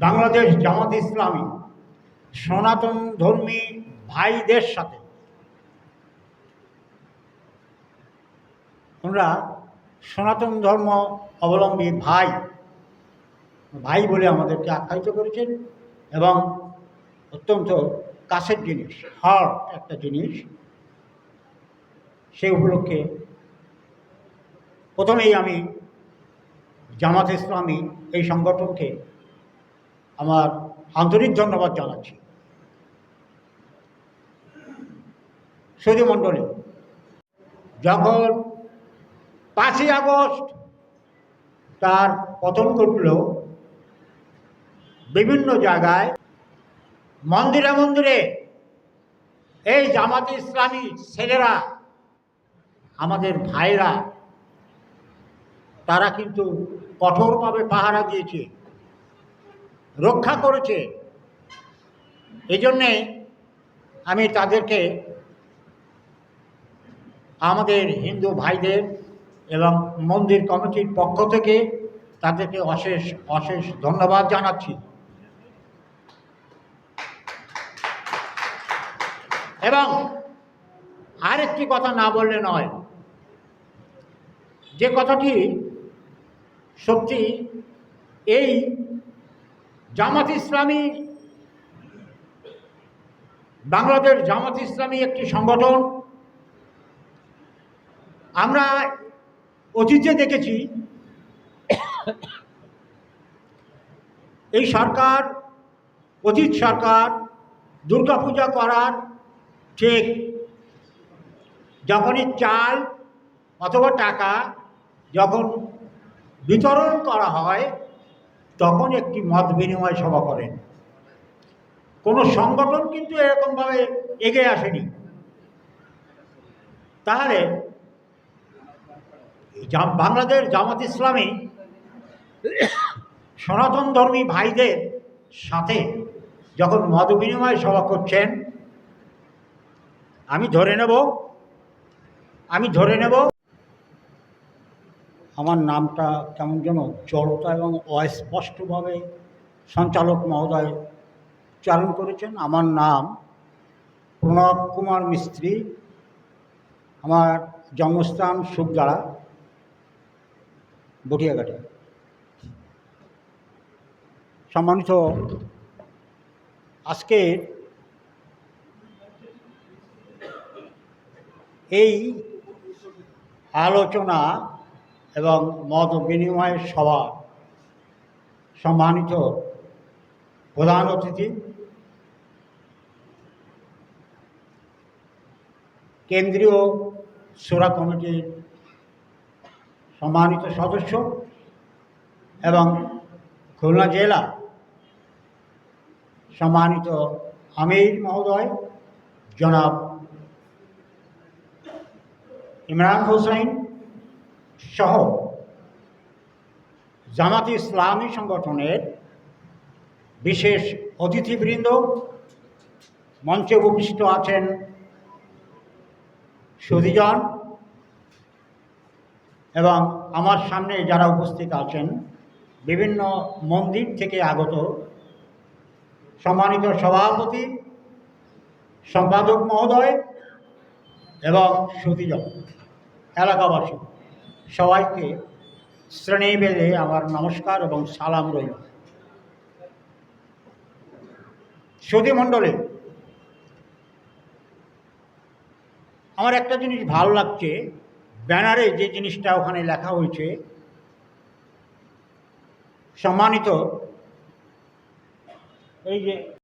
বাংলাদেশ জামাত ইসলামী সনাতন ধর্মী ভাইদের সাথে তোমরা সনাতন ধর্ম অবলম্বী ভাই ভাই বলে আমাদেরকে আখ্যায়িত করেছেন এবং অত্যন্ত কাছের জিনিস, হার্ট একটা জিনিস। সেই উপলক্ষে প্রথমেই আমি জামাত ইসলামী এই সংগঠনকে আমার আন্তরিক ধন্যবাদ জানাচ্ছি। সুধী মণ্ডলী, যখন 5ই আগস্ট তার পতন ঘটল, বিভিন্ন জায়গায় মন্দিরে মন্দিরে এই জামাত ইসলামী ছেলেরা, আমাদের ভাইরা, তারা কিন্তু কঠোরভাবে পাহারা দিয়েছে, রক্ষা করেছে। এই জন্যে আমি তাদেরকে, আমাদের হিন্দু ভাইদের এবং মন্দির কমিটির পক্ষ থেকে তাদেরকে অশেষ অশেষ ধন্যবাদ জানাচ্ছি। এবং আরেকটি কথা না বললে নয়, যে কথাটি সত্যি, এই জামাত ইসলামী, বাংলাদেশ জামাত ইসলামী একটি সংগঠন। আমরা অতীতে দেখেছি এই সরকার, অতীত সরকার দুর্গাপূজা করার ঠিক যখনই চাল অথবা টাকা যখন বিতরণ করা হয়, তখন একটি মত বিনিময় সভা করেন। কোনো সংগঠন কিন্তু এরকমভাবে এগিয়ে আসেনি। তাহলে বাংলাদেশ জামাত ইসলামী সনাতন ধর্মী ভাইদের সাথে যখন মত বিনিময় সভা করছেন, আমি ধরে নেব আমার নামটা কেমন যেন জড়তা এবং অস্পষ্টভাবে সঞ্চালক মহোদয় চালন করেছেন। আমার নাম প্রণব কুমার মিস্ত্রি, আমার জন্মস্থান সুখদাড়া, বটিয়াঘাটে। সম্মানিত, আজকে এই আলোচনা এবং মত বিনিময় সভা সম্মানিত প্রধান অতিথি, কেন্দ্রীয় শোরা কমিটির সম্মানিত সদস্য এবং খুলনা জেলা সম্মানিত আমির মহোদয় জনাব ইমরান হোসেন সহ জামাত ইসলামী সংগঠনের বিশেষ অতিথিবৃন্দ, মঞ্চে উপবিষ্ট আছেন সুধীজন, এবং আমার সামনে যারা উপস্থিত আছেন বিভিন্ন মন্দির থেকে আগত সম্মানিত সভাপতি, সম্পাদক মহোদয় এবং সুধীজন, এলাকাবাসী, সবাইকে শ্রেণী বেঁধে আমার নমস্কার এবং সালাম রইল। সুধী মণ্ডলী, আমার একটা জিনিস ভালো লাগছে, ব্যানারে যে জিনিসটা ওখানে লেখা হয়েছে, সম্মানিত এই যে